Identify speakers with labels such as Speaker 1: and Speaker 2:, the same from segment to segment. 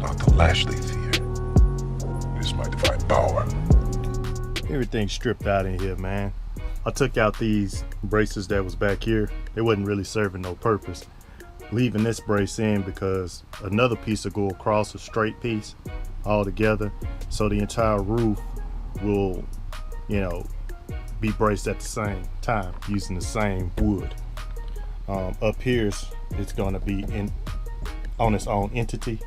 Speaker 1: not the Lashley fear. It is my divine power.
Speaker 2: Everything's stripped out in here, man. I took out these braces that was back here. They wasn't really serving no purpose. Leaving this brace in because another piece will go across a straight piece all together, so the entire roof will, be braced at the same time using the same wood. Up here, it's going to be on its own entity.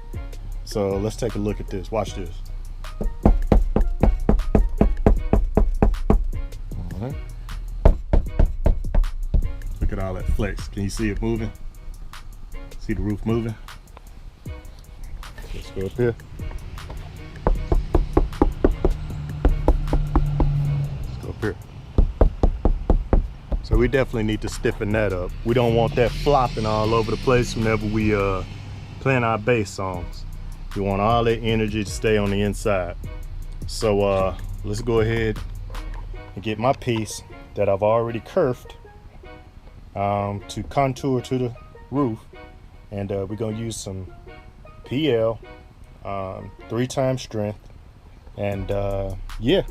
Speaker 2: So let's take a look at this. Watch this. All right. Look at all that flex. Can you see it moving? See the roof moving? Let's go up here. Let's go up here. So we definitely need to stiffen that up. We don't want that flopping all over the place whenever we playing our bass songs. We want all that energy to stay on the inside. So let's go ahead and get my piece that I've already curved to contour to the roof. And we're gonna use some PL, 3 times strength, and yeah,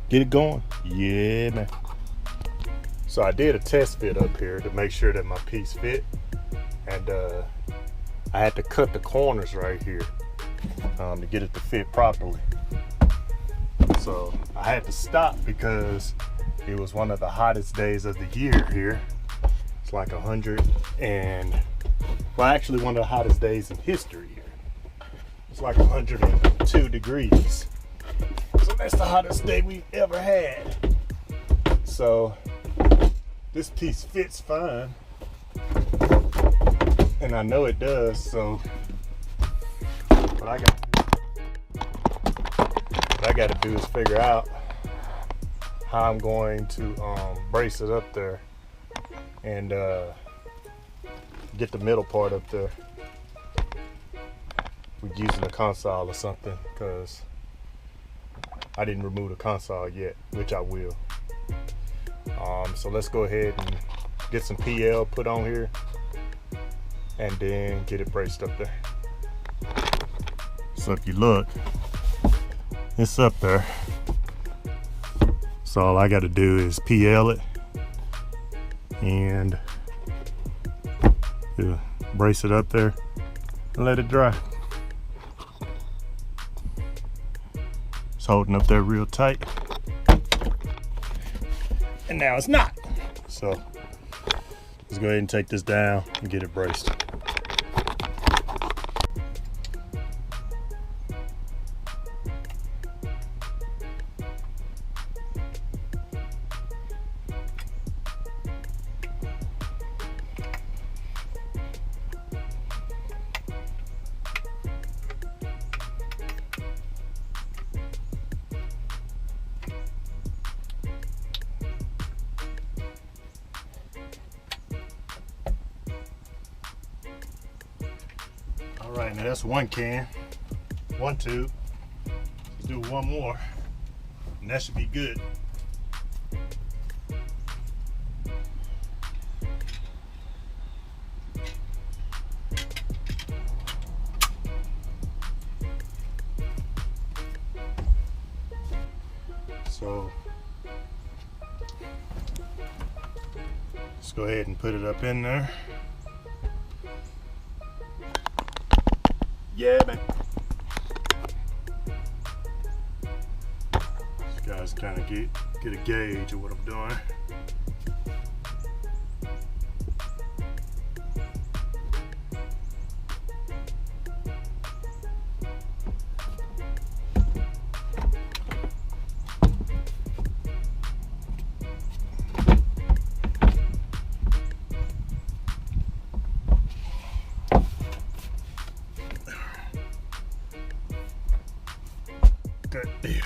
Speaker 2: get it going. Yeah, man. So I did a test fit up here to make sure that my piece fit, and I had to cut the corners right here to get it to fit properly. So I had to stop because it was one of the hottest days of the year here. It's like 100 and, well, actually one of the hottest days in history here. It's like 102 degrees. So that's the hottest day we've ever had. So this piece fits fine, and I know it does. So what I got to do is figure out how I'm going to brace it up there and get the middle part up there. We're using a console or something, because I didn't remove the console yet, which I will. So let's go ahead and get some PL put on here and then get it braced up there. So if you look, it's up there. So all I got to do is PL it and brace it up there and let it dry. It's holding up there real tight. And now it's not. So let's go ahead and take this down and get it braced. All right, now that's one tube. Let's do one more, and that should be good. So let's go ahead and put it up in there. Yeah, man. You guys kind of get a gauge of what I'm doing. Good deal.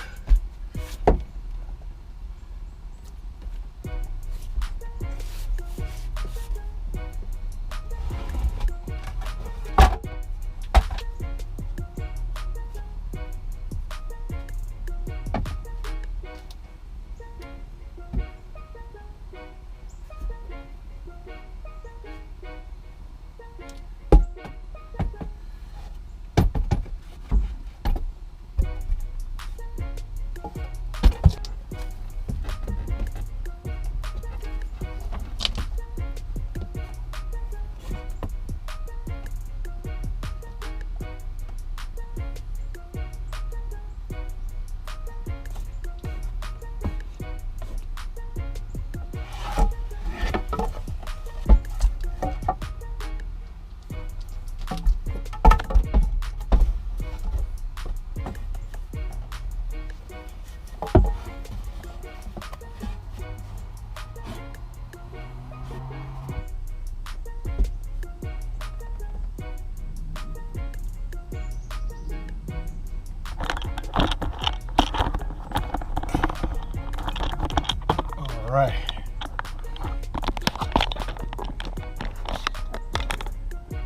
Speaker 2: All right.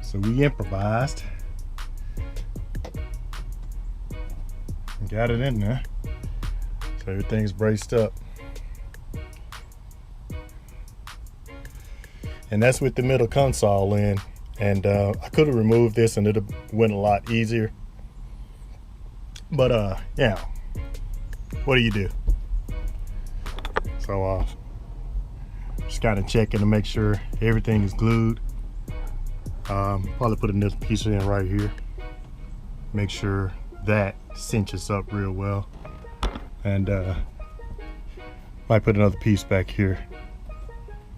Speaker 2: So we improvised. Got it in there. So everything's braced up. And that's with the middle console in. And I could have removed this and it would have went a lot easier. But yeah, what do you do? So just kind of checking to make sure everything is glued. Probably put another piece in right here. Make sure that cinches up real well. And might put another piece back here.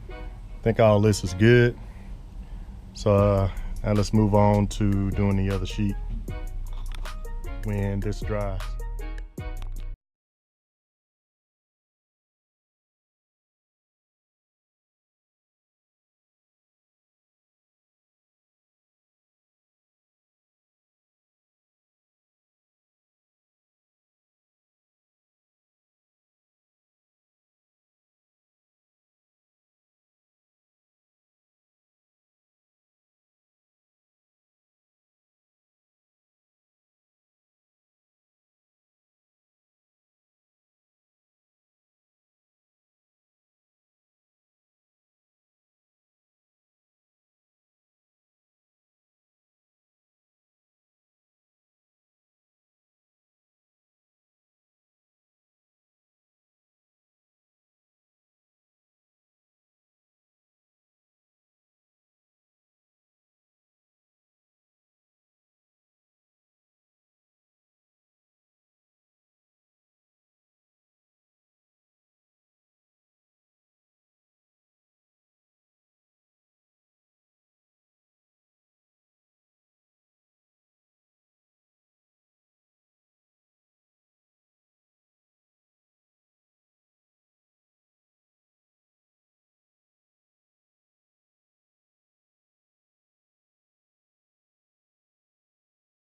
Speaker 2: I think all this is good. So now let's move on to doing the other sheet when this dries.